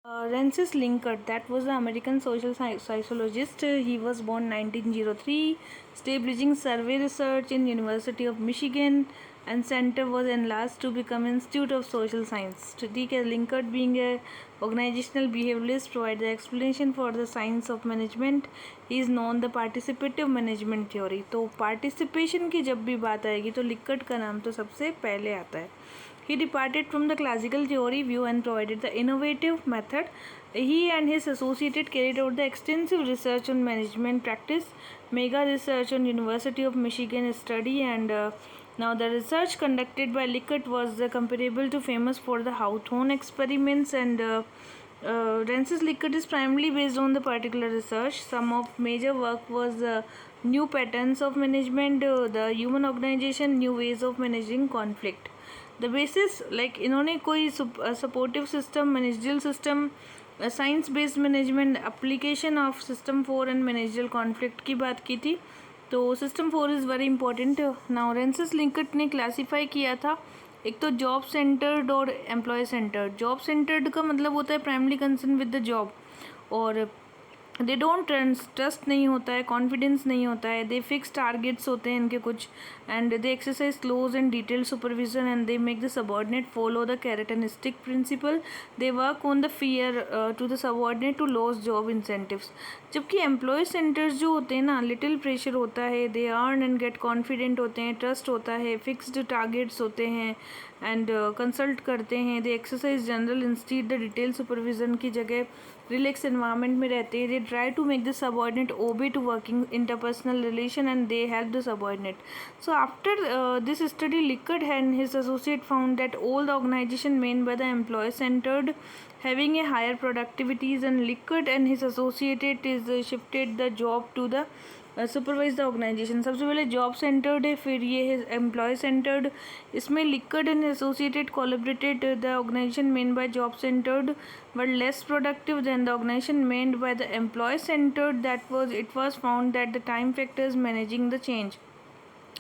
Francis Linkert, that was an American social sociologist. He was born 1903, establishing survey research in University of Michigan, and center was enlarged to become Institute of Social Science. ठीक है, Linkert being a organizational behavioralist provide the explanation for the science of management. He is known the participative management theory. तो participation की जब भी बात आएगी तो Linkert का नाम तो सबसे पहले आता है. He departed from the classical theory view and provided the innovative method. He and his associates carried out the extensive research on management practice, mega research on University of Michigan study, and now the research conducted by Likert was comparable to famous for the Hawthorne experiments, and Francis Likert is primarily based on the particular research. Some of major work was new patterns of management, the human organization, new ways of managing conflict. The basis like इन्होंने कोई supportive system, managerial system, science based management, application of system 4 and managerial conflict की बात की थी. तो system 4 is very important. Now Francis Likert ने classify किया था एक तो जॉब सेंटर्ड और एम्प्लॉय सेंटर्ड. जॉब सेंटर्ड का मतलब होता है primary concern with the job, और दे डोंट ट्रस्ट नहीं होता है, कॉन्फिडेंस नहीं होता है, दे फिक्स टारगेट्स होते हैं इनके कुछ, and they exercise close and detailed supervision, and they make the subordinate follow the characteristic principle. They work on the fear to the subordinate to loss job incentives. जबकि employee centres जो होते हैं ना, little pressure होता है, they earn and get confident होते हैं, trust होता है, फिक्स्ड टारगेट्स होते हैं, एंड कंसल्ट करते हैं, they exercise general instead the detail supervision की जगह रिलैक्स एनवायरनमेंट में रहते हैं. They try to make the subordinate obey to working interpersonal relation, and they help the subordinate. So after this study, Likert and his associate found that all the organization made by the employee-centered having a higher productivities, and Likert and his associated is shifted the job to the supervise the organisation. सबसे पहले job centred है, फिर ये है employ centred. इसमें liquid and associated collaborated the organisation men by job centred but less productive than the organisation men by the employ centred. That was it was found that the time factors managing the change.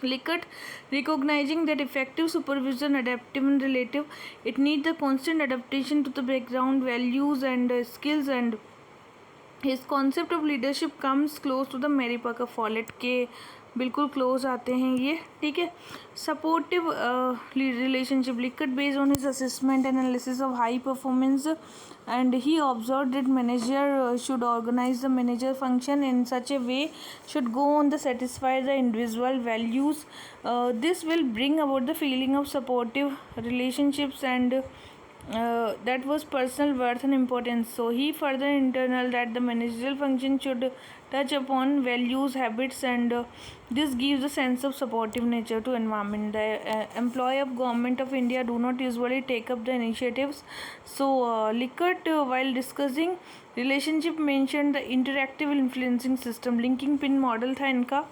Likert, recognizing that effective supervision, adaptive and relative, it needs the constant adaptation to the background values and skills, and his concept of leadership comes close to the Mary Parker Follett के बिल्कुल close आते हैं ये. ठीक है. Supportive relationship. Likert based on his assessment and analysis of high performance, and he observed that manager should organize the manager function in such a way should go on the satisfy the individual values. This will bring about the feeling of supportive relationships, and that was personal worth and importance. So he further internal that the managerial function should touch upon values, habits, and this gives a sense of supportive nature to environment. The employee of government of India do not usually take up the initiatives. So Likert while discussing relationship mentioned the interactive influencing system. Linking pin model था इनका,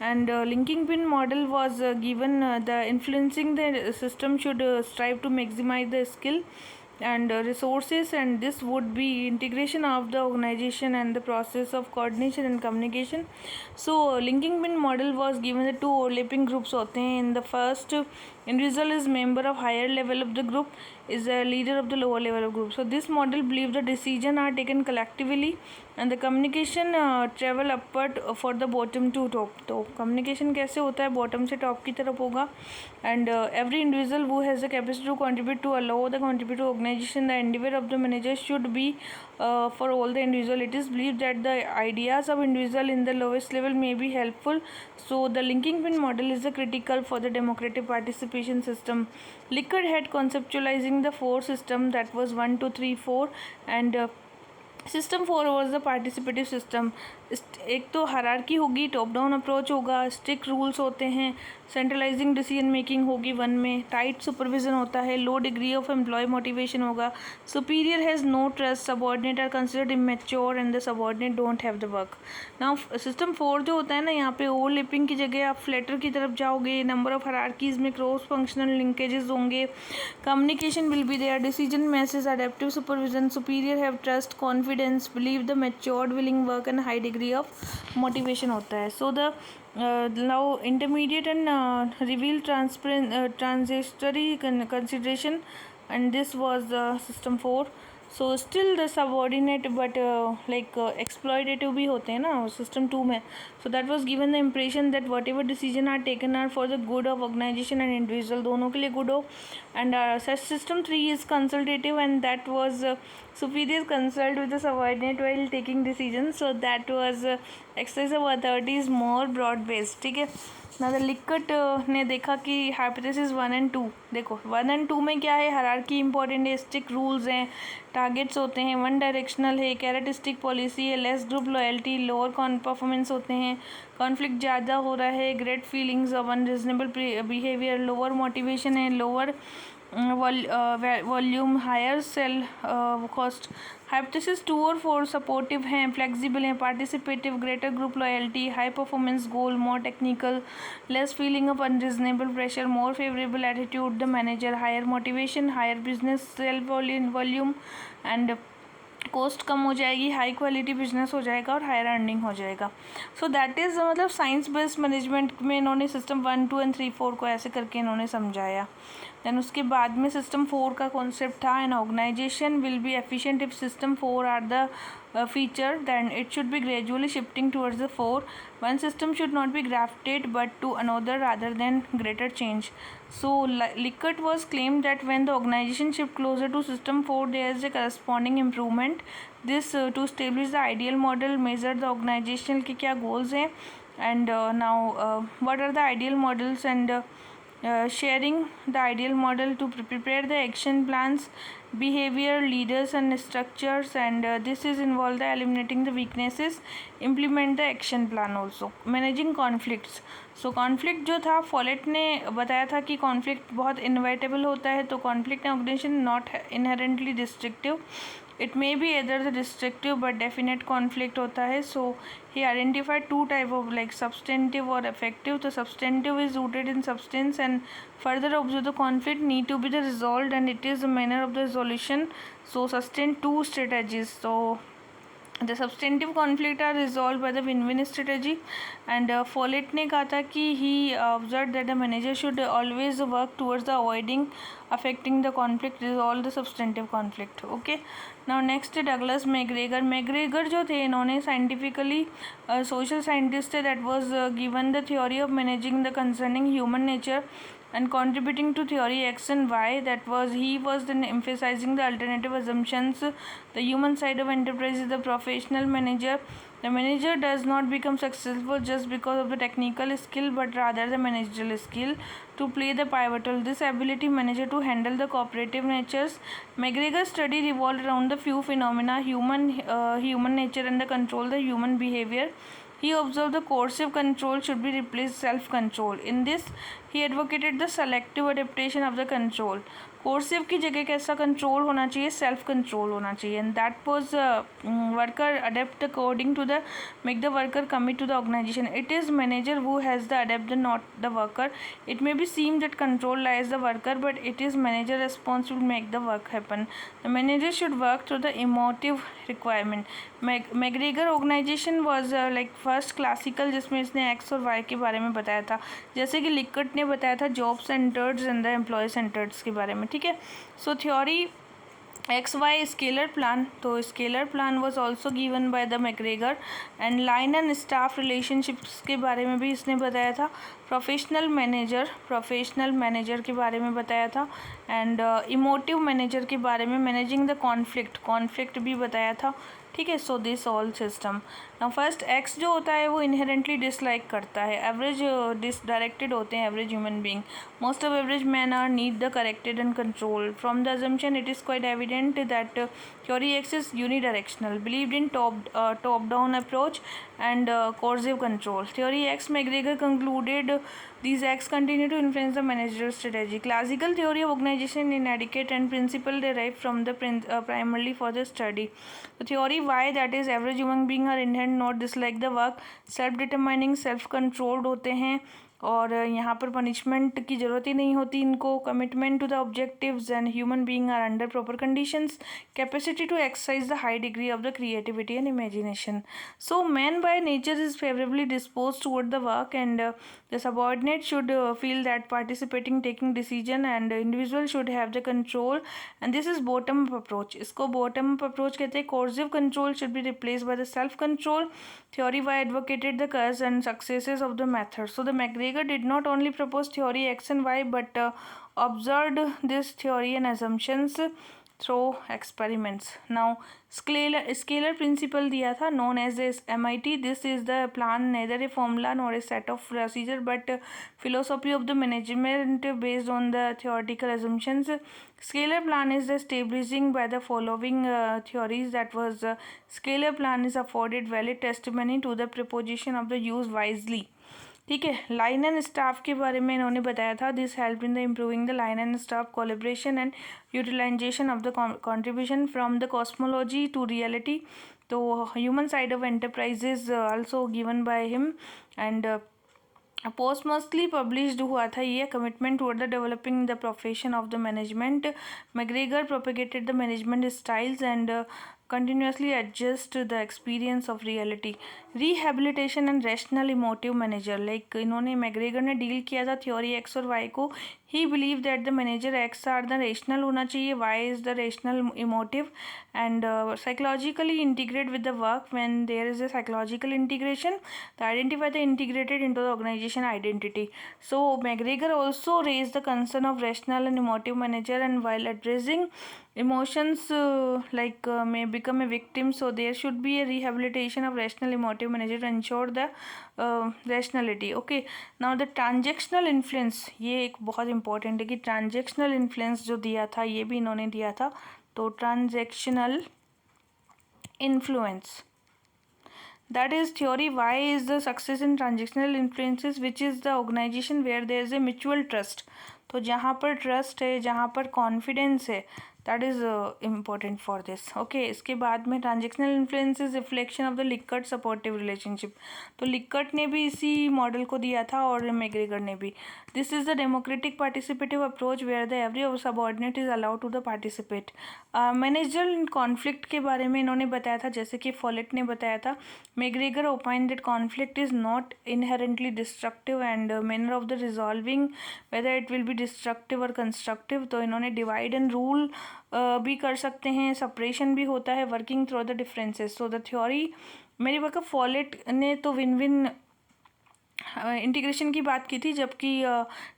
and linking pin model was given the influencing the system should strive to maximize the skill and resources, and this would be integration of the organization and the process of coordination and communication. So linking pin model was given the two overlapping groups होते हैं. In the first, individual is member of higher level of the group, is a leader of the lower level of group. So this model believes the decision are taken collectively and the communication travel upward for the bottom to top. तो communication कैसे होता है, bottom से top की तरफ होगा, and every individual who has the capacity to contribute to allow the contribute to organization. The endeavor of the manager should be for all the individual. It is believed that the ideas of individual in the lowest level may be helpful. So the linking pin model is the critical for the democratic participation system. Likert had conceptualizing the four system, that was 1 2 3 4, and system 4 was the participative system. एक तो hierarchy होगी, top down approach होगा, strict rules होते हैं, centralising decision making होगी 1 में, tight supervision होता है, low degree of employ motivation होगा, superior has no trust, subordinate are considered immature and the subordinate don't have the work. Now system 4 जो होता है ना, यहाँ पे ओवरलैपिंग की जगह आप फ्लैटर की तरफ जाओगे, नंबर ऑफ हायरार्कीज में क्रॉस फंक्शनल लिंकेजेस होंगे, communication will be there, decision message, adaptive supervision, superior have trust, confidence, believe the matured willing work and high degree of motivation होता है. So the now intermediate and reveal transitory consideration, and this was the system 4. So still the subordinate but exploitative भी होते हैं ना system 2 में. So that was given the impression that whatever decision are taken are for the good of organisation and individual, दोनों के लिए good हो. And such system 3 is consultative and that was superiors consult with the subordinate while taking decisions. So that was exercise of authority is more broad based. ठीक है. ना the Likert ने देखा कि हाइपोथेसिस 1 एंड 2, देखो 1 and 2 में क्या है, हायरार्की इंपॉर्टेंट है, स्ट्रिक्ट रूल्स हैं, टारगेट्स होते हैं, वन डायरेक्शनल है, कैरेटिस्टिक पॉलिसी है, less group loyalty, lower performance होते हैं, कॉन्फ्लिक्ट ज़्यादा हो रहा है, great feelings of unreasonable behaviour, lower motivation है, lower volume, higher sale cost. Hypothesis 2 और 4 सपोर्टिव हैं, फ्लेक्सिबल हैं, participative, greater group loyalty, high performance goal, more technical, less feeling of unreasonable pressure, more favourable attitude the manager, higher motivation, higher business sale volume and cost कम हो जाएगी, high quality business हो जाएगा और higher earning हो जाएगा. So that is मतलब science based management में इन्होंने सिस्टम 1, 2 एंड 3, 4 को ऐसे करके इन्होंने समझाया. देन उसके बाद में सिस्टम 4 का कॉन्सेप्ट था, an organisation will be efficient if system 4 are the feature, then it should be gradually shifting towards the 4. One system should not be grafted but to another rather than greater change. So Likert was claimed that when the organization shift closer to system 4 there is a corresponding improvement. This to establish the ideal model, measure the organizational के क्या goals हैं, and now what are the ideal models, and sharing the ideal model to prepare the action plans, behavior, leaders and structures, and this is involved the eliminating the weaknesses, implement the action plan also. Managing conflicts. So conflict जो था, folate ने बताया था कि conflict बहुत inevitable होता है. तो conflict in organisation not inherently destructive, it may be either the destructive but definite conflict होता है. So he identified 2 type of like substantive और इफेक्टिव. तो substantive is rooted in substance and further observe the conflict need to be the resolved and it is the manner of the resolution. So sustain 2 strategies. So the substantive conflict are resolved by the win-win strategy. And Follett ने कहा था कि he observed that the manager should always work towards the avoiding affecting the conflict, resolve the substantive conflict. Okay, now next Douglas McGregor. McGregor जो थे इन्होंने scientifically social scientist थे, that was given the theory of managing the concerning human nature and contributing to theory X and Y. That was he was then emphasizing the alternative assumptions. The human side of enterprise is the professional manager. The manager does not become successful just because of the technical skill but rather the managerial skill to play the pivotal this ability manager to handle the cooperative natures. McGregor's study revolved around the few phenomena, human nature and the control the human behavior. He observed the coercive control should be replaced self-control. In this, he advocated the selective adaptation of the control. Coercive की जगह कैसा control होना चाहिए, self control होना चाहिए. And that was worker adept according to the make the worker commit to the organisation. It is manager who has the adept not the worker. It may be seem that control lies the worker but it is manager responsible make the work happen. The manager should work through the emotive requirement. McGregor organisation was like first classical जिसमें इसने x और Y के बारे में बताया था, जैसे कि लिकट ने बताया था job centreds and the employee centreds के बारे में. ठीक है. So theory X Y scalar plan. तो scalar plan was also given by the McGregor. And line and staff relationships के बारे में भी इसने बताया था. प्रोफेशनल मैनेजर के बारे में बताया था. एंड इमोटिव मैनेजर के बारे में, मैनेजिंग द कॉन्फ्लिक्ट भी बताया था. ठीक है. So this all system. Now first x जो होता है वो इनहेरेंटली डिसलाइक करता है. एवरेज डिसडायरेक्टेड होते हैं average human being. Most of average man are need the corrected and control. From the assumption it is quite evident that theory X is unidirectional, believed in top down approach and coercive control. Theory X, McGregor concluded these acts continue to influence the managerial strategy. Classical theory of organization inadequate and principle derived from the primarily for the study. The theory Y, that is average human being are inherent not dislike the work, self determining, self controlled होते हैं, और यहाँ पर punishment की ज़रूरत ही नहीं होती इनको। Commitment to the objectives and human being are under proper conditions, capacity to exercise the high degree of the creativity and imagination. So man by nature is favourably dispose toward the work and the subordinate should feel that participating taking decision and individual should have the control and this is bottom up approach. इसको bottom up approach कहते हैं। Coercive control should be replace by the self control. Theory Y advocated the cause and successes of the method. So the McGregor did not only propose theory X and Y but observed this theory and assumptions through experiments. Now scalar principle दिया था known as this MIT. This is the plan, neither a formula nor a set of procedure but philosophy of the management based on the theoretical assumptions. Scalar plan is established by the following theories. That was scalar plan is afforded valid testimony to the proposition of the use wisely. ठीक है। Line and staff के बारे में इन्होंने बताया था। This help in the improving the line and staff collaboration and utilisation of the contribution from the cosmology to reality. तो human side of enterprises also given by him and posthumously published हुआ था ये। Commitment toward the developing the profession of the management. McGregor propagated the management styles and continuously adjust the experience of reality. Rehabilitation and rational emotive manager, like इन्होंने McGregor ने deal किया था theory X और Y को। He believe that the manager X are the rational होना चाहिए, Y is the rational emotive and psychologically integrate with the work. When there is a psychological integration the identify the integrated into the organisation identity. So McGregor also raised the concern of rational and emotive manager, and while addressing emotions may become a victim, so there should be a rehabilitation of rational emotive manager to ensure the rationality. Okay, now the transactional influence, ये एक बहुत important है कि transactional influence जो दिया था ये भी इन्होंने दिया था। तो transactional influence, that is theory Y is the success in transactional influences which is the organization where there is a mutual trust. तो जहाँ पर ट्रस्ट है, जहाँ पर कॉन्फिडेंस है, that is important for this. Okay, इसके बाद में transactional influence is reflection of the Likert supportive relationship. तो लिकर्ट ने भी इसी मॉडल को दिया था और मैग्रेगर ने भी। This is the democratic participative approach where the every subordinate is allowed to the participate. Managerial conflict के बारे में इन्होंने बताया था, जैसे कि फॉलेट ने बताया था। McGregor opine that conflict is not inherently destructive and manner of the resolving whether it will be destructive और कंस्ट्रक्टिव। तो इन्होंने डिवाइड एंड रूल भी कर सकते हैं, सेपरेशन भी होता है, working through the differences. So the theory मेरी वक्त फॉलेट ने तो विन विन इंटीग्रेशन की बात की थी, जबकि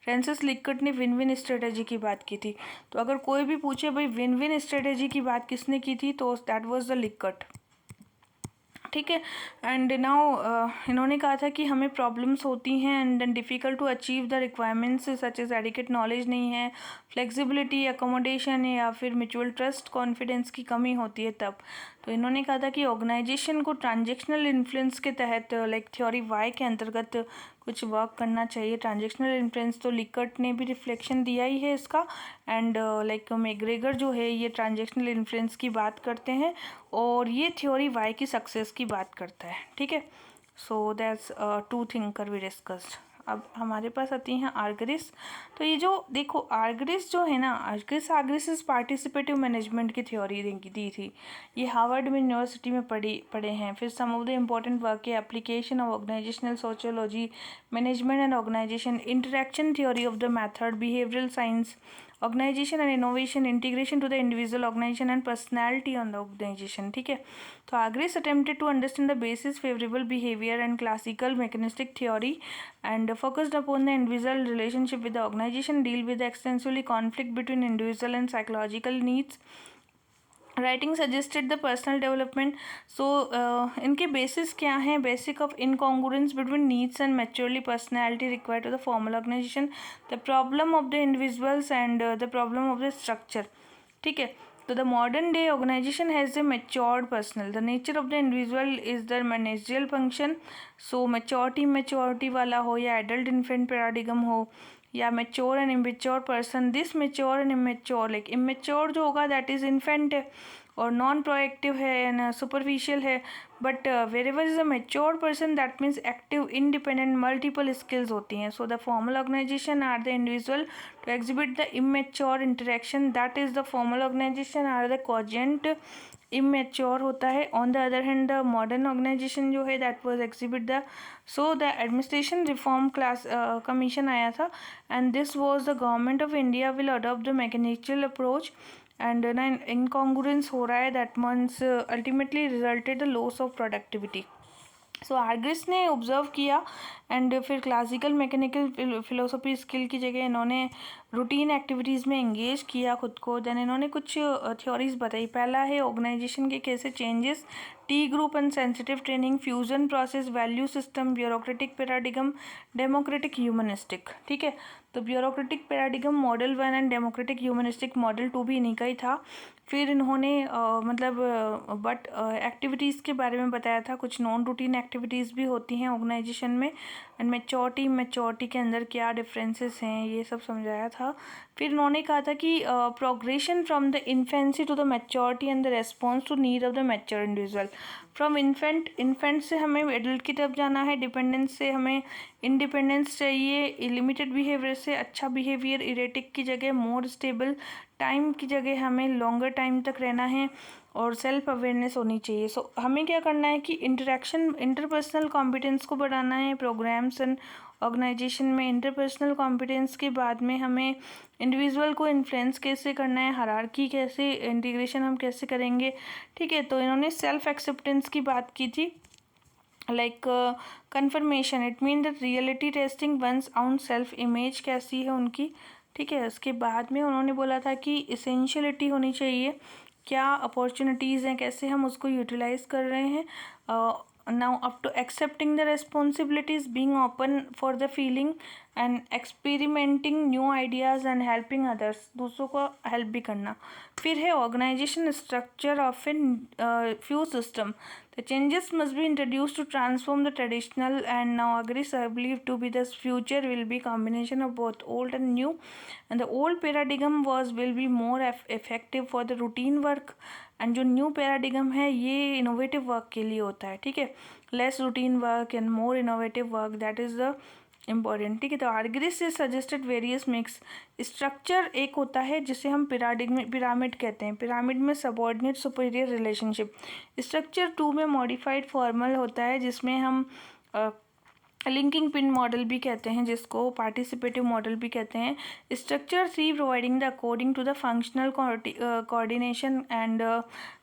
फ्रांसिस लिकर्ट ने विन विन स्ट्रेटेजी की बात की थी। तो अगर कोई भी पूछे भाई विन विन स्ट्रेटेजी की बात किसने की थी, तो दैट वाज द लिकर्ट। ठीक है। एंड नाउ इन्होंने कहा था कि हमें प्रॉब्लम्स होती हैं and difficult to achieve the requirements such as adequate knowledge नहीं है, फ्लेक्सिबिलिटी, अकोमोडेशन या फिर म्यूचुअल ट्रस्ट, कॉन्फिडेंस की कमी होती है तब। तो इन्होंने कहा था कि ऑर्गेनाइजेशन को ट्रांजेक्शनल इन्फ्लुएंस के तहत लाइक थ्योरी वाई के अंतर्गत कुछ वर्क करना चाहिए। ट्रांजेक्शनल इन्फ्लुएंस तो लिकर्ट ने भी रिफ्लेक्शन दिया ही है इसका, एंड लाइक मैग्रेगर जो है ये ट्रांजेक्शनल इन्फ्लुएंस की बात करते हैं और ये थ्योरी वाई की सक्सेस की बात करता है। ठीक है। So that's two thinker we discussed. अब हमारे पास आती हैं आर्गरिस। तो ये जो देखो आर्गरिस जो है ना, आर्गरिस पार्टिसिपेटिव मैनेजमेंट की थ्योरी दी थी। ये हार्वर्ड में यूनिवर्सिटी में पढ़े हैं। फिर some of the important work है application of organisational sociology, management and organisation, interaction theory of the method, behavioural science, organisation and innovation, integration to the individual organisation and personality on the organisation. ठीक है। तो Argyris attempted to understand the basis favourable behaviour and classical mechanistic theory and focused upon the individual relationship with the organization, deal with the extensively conflict between individual and psychological needs. Writing suggested the personal development. So इनके basis क्या हैं? Basic of incongruence between needs and maturely personality required to the formal organisation, the problem of the individuals and the problem of the structure. ठीक है। तो the modern day organisation has a matured personal, the nature of the individual is the managerial function. So maturity वाला हो या adult infant paradigm हो या mature and immature person, this mature and immature, like immature जो होगा that is infant है और non proactive है एंड सुपरफिशियल है. But wherever is a mature person that means active, independent, multiple skills होती हैं. So the formal organisation are the individual to exhibit the immature interaction, that is the formal organisation are the cogent, immature होता है. On the other hand the modern organisation जो है that was exhibit the, so the administration reform class commission आया था and this was the government of India will adopt the mechanical approach and ना incongruence हो रहा है that means ultimately resulted the loss of productivity. So Argyris ने observe किया and फिर classical mechanical philosophy skill की जगह इन्होंने रूटीन एक्टिविटीज़ में एंगेज किया खुद को. देन इन्होंने कुछ थ्योरीज बताई. पहला है ऑर्गेनाइजेशन के कैसे changes, T group and sensitive training, fusion process, value system, bureaucratic paradigm, democratic humanistic. ठीक है, तो bureaucratic paradigm model 1 and democratic humanistic model 2 भी इन्हीं का ही था. फिर इन्होंने बट एक्टिविटीज़ के बारे में बताया था. कुछ नॉन रूटीन एक्टिविटीज़ भी होती हैं ऑर्गेनाइजेशन में एंड मैच्योरिटी के अंदर क्या डिफरेंसेस हैं ये सब समझाया था. फिर इन्होंने कहा था कि progression from the infancy to the maturity and the response to need of the mature individual. From infant से हमें एडल्ट की तरफ जाना है, डिपेंडेंस से हमें इंडिपेंडेंस चाहिए, लिमिटेड बिहेवियर से अच्छा बिहेवियर, इरेटिक की जगह मोर स्टेबल, टाइम की जगह हमें लॉन्गर टाइम तक रहना है और सेल्फ अवेयरनेस होनी चाहिए. सो हमें क्या करना है कि इंटरेक्शन, इंटरपर्सनल कॉम्पिटेंस को बढ़ाना है प्रोग्राम्स एंड ऑर्गेनाइजेशन में. इंटरपर्सनल कॉम्पिटेंस के बाद में हमें इंडिविजुअल को इन्फ्लुएंस कैसे करना है, हायरार्की कैसे, इंटीग्रेशन हम कैसे करेंगे. ठीक है, तो इन्होंने सेल्फ एक्सेप्टेंस की बात की थी. Like confirmation, it mean that reality testing one's own self image कैसी है उनकी. ठीक है, उसके बाद में उन्होंने बोला था कि इसेंशियलिटी होनी चाहिए, क्या अपॉर्चुनिटीज़ हैं, कैसे हम उसको यूटिलाइज कर रहे हैं. Now up to accepting the responsibilities, being open for the feeling and experimenting new ideas and helping others, दूसरों को हेल्प भी करना. फिर है organisation structure of an few system. The changes must be introduced to transform the traditional and now agrees I believe to be the future will be combination of both old and new, and the old paradigm will be more effective for the routine work and जो new paradigm है ये innovative work के लिए होता है. ठीक है, less routine work and more innovative work, that is the important. ठीक है, तो आर्ग्रिस से सजेस्टेड वेरियस मिक्स स्ट्रक्चर एक होता है जिसे हम पिरामिड कहते हैं. पिरामिड में सबऑर्डिनेट सुपीरियर रिलेशनशिप. स्ट्रक्चर 2 में मॉडिफाइड फॉर्मल होता है जिसमें हम लिंकिंग पिन मॉडल भी कहते हैं, जिसको पार्टिसिपेटिव मॉडल भी कहते हैं. Structure 3 providing the according to the functional coordination and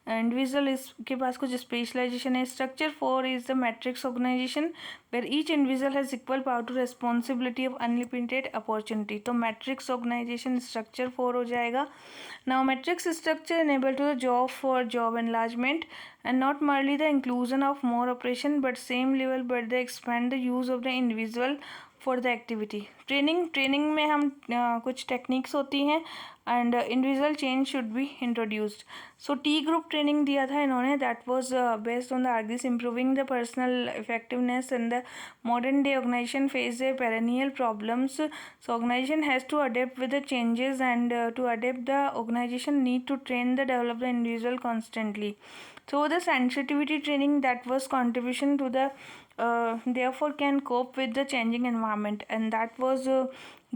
individual के पास कुछ स्पेशलाइजेशन है. Structure 4 is the matrix organisation where each individual has equal power to responsibility of unlimited opportunity. तो मैट्रिक्स ऑर्गेनाइजेशन स्ट्रक्चर 4 हो जाएगा. Now matrix structure enable to the job for job enlargement and not merely the inclusion of more operation but same level, but they expand the use of the individual for the activity. Training में हम कुछ techniques होती हैं and individual change should be introduced. So T group training दिया था इन्होंने, that was based on the Argyris improving the personal effectiveness and the modern day organisation face the perennial problems. So organisation has to adept with the changes and to adept the organisation need to train the develop the individual constantly. So the sensitivity training that was contribution to the therefore can cope with the changing environment, and that was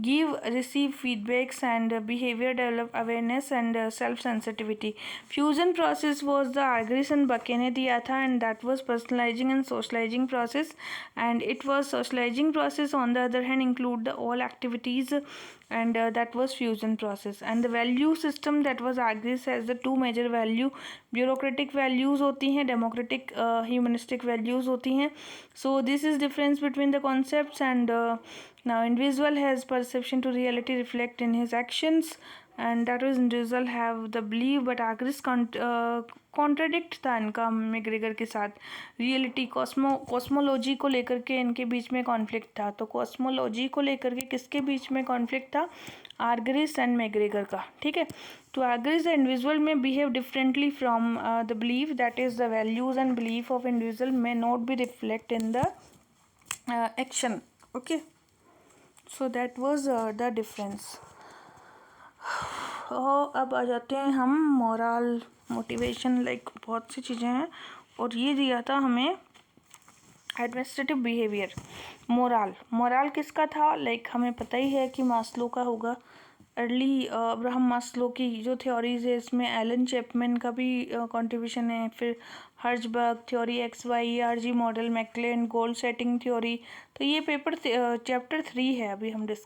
give receive feedbacks and behavior develop awareness and self sensitivity. Fusion process was the Argyris and Bucke ने दिया था, and that was personalizing and socializing process, and it was socializing process on the other hand include the all activities and that was fusion process. And the value system that was Argyris has the two major value, bureaucratic values होती हैं, democratic humanistic values होती हैं. So this is difference between the concepts, and now individual has perception to reality reflect in his actions, and that was individual have the belief, but Argyris contradict था इनका McGregor के साथ. Reality cosmology को लेकर के इनके बीच में conflict था. तो कॉस्मोलॉजी को लेकर के किसके बीच में कॉन्फ्लिक्ट था? आर्ग्रिस एंड मैग्रेगर का. ठीक है, तो आर्ग्रिस द इंडिविजुअल में behave differently from the belief, that is the values and belief of individual may not be reflect in the action. Okay, so that was the difference. अब आ जाते हैं हम मोरल मोटिवेशन, लाइक बहुत सी चीज़ें हैं, और ये दिया था हमें एडमिनिस्ट्रेटिव बिहेवियर। मोरल किसका था, लाइक हमें पता ही है कि मास्लो का होगा। अर्ली अब्राहम मास्लो की जो थ्योरीज है इसमें एलन चैपमैन का भी कंट्रीब्यूशन है। फिर Herzberg theory, XYERG model, McClelland goal setting theory. तो ये पेपर चैप्टर 3 है, अभी हम डिस्कस